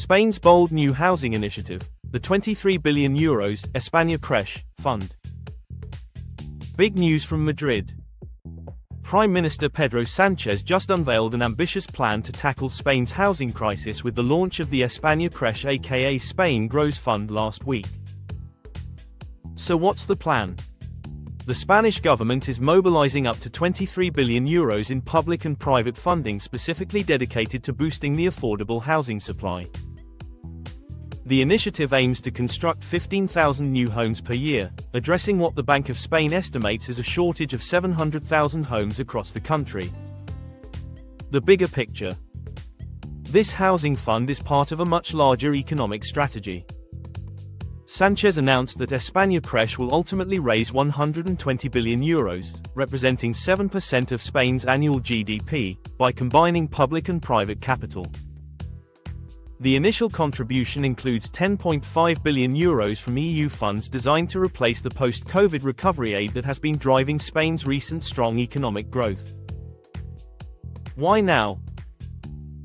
Spain's bold new housing initiative, the €23 billion España Creix Fund. Big news from Madrid. Prime Minister Pedro Sánchez just unveiled an ambitious plan to tackle Spain's housing crisis with the launch of the España Creix aka Spain Grows Fund last week. So what's the plan? The Spanish government is mobilizing up to €23 billion in public and private funding specifically dedicated to boosting the affordable housing supply. The initiative aims to construct 15,000 new homes per year, addressing what the Bank of Spain estimates as a shortage of 700,000 homes across the country. The bigger picture. This housing fund is part of a much larger economic strategy. Sánchez announced that España Creix will ultimately raise €120 billion, representing 7% of Spain's annual GDP, by combining public and private capital. The initial contribution includes €10.5 billion from EU funds designed to replace the post-COVID recovery aid that has been driving Spain's recent strong economic growth. Why now?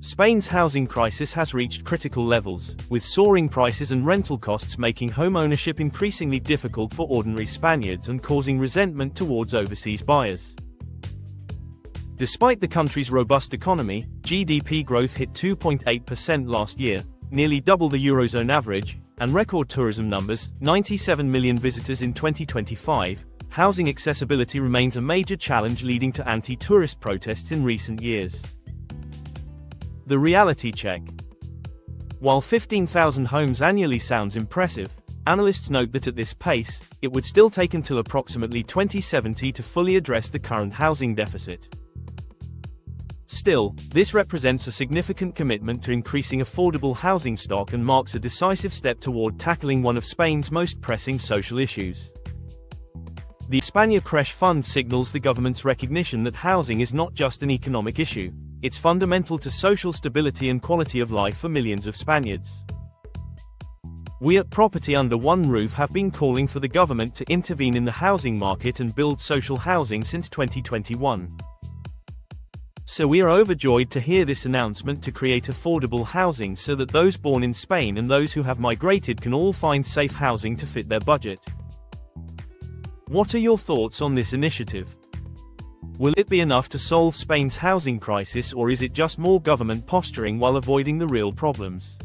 Spain's housing crisis has reached critical levels, with soaring prices and rental costs making home ownership increasingly difficult for ordinary Spaniards and causing resentment towards overseas buyers. Despite the country's robust economy, GDP growth hit 2.8% last year, nearly double the Eurozone average, and record tourism numbers, 97 million visitors in 2025, housing accessibility remains a major challenge leading to anti-tourist protests in recent years. The reality check. While 15,000 homes annually sounds impressive, analysts note that at this pace, it would still take until approximately 2070 to fully address the current housing deficit. Still, this represents a significant commitment to increasing affordable housing stock and marks a decisive step toward tackling one of Spain's most pressing social issues. The España Creix Fund signals the government's recognition that housing is not just an economic issue, it's fundamental to social stability and quality of life for millions of Spaniards. We at Property Under One Roof have been calling for the government to intervene in the housing market and build social housing since 2021. So we are overjoyed to hear this announcement to create affordable housing so that those born in Spain and those who have migrated can all find safe housing to fit their budget. What are your thoughts on this initiative? Will it be enough to solve Spain's housing crisis, or is it just more government posturing while avoiding the real problems?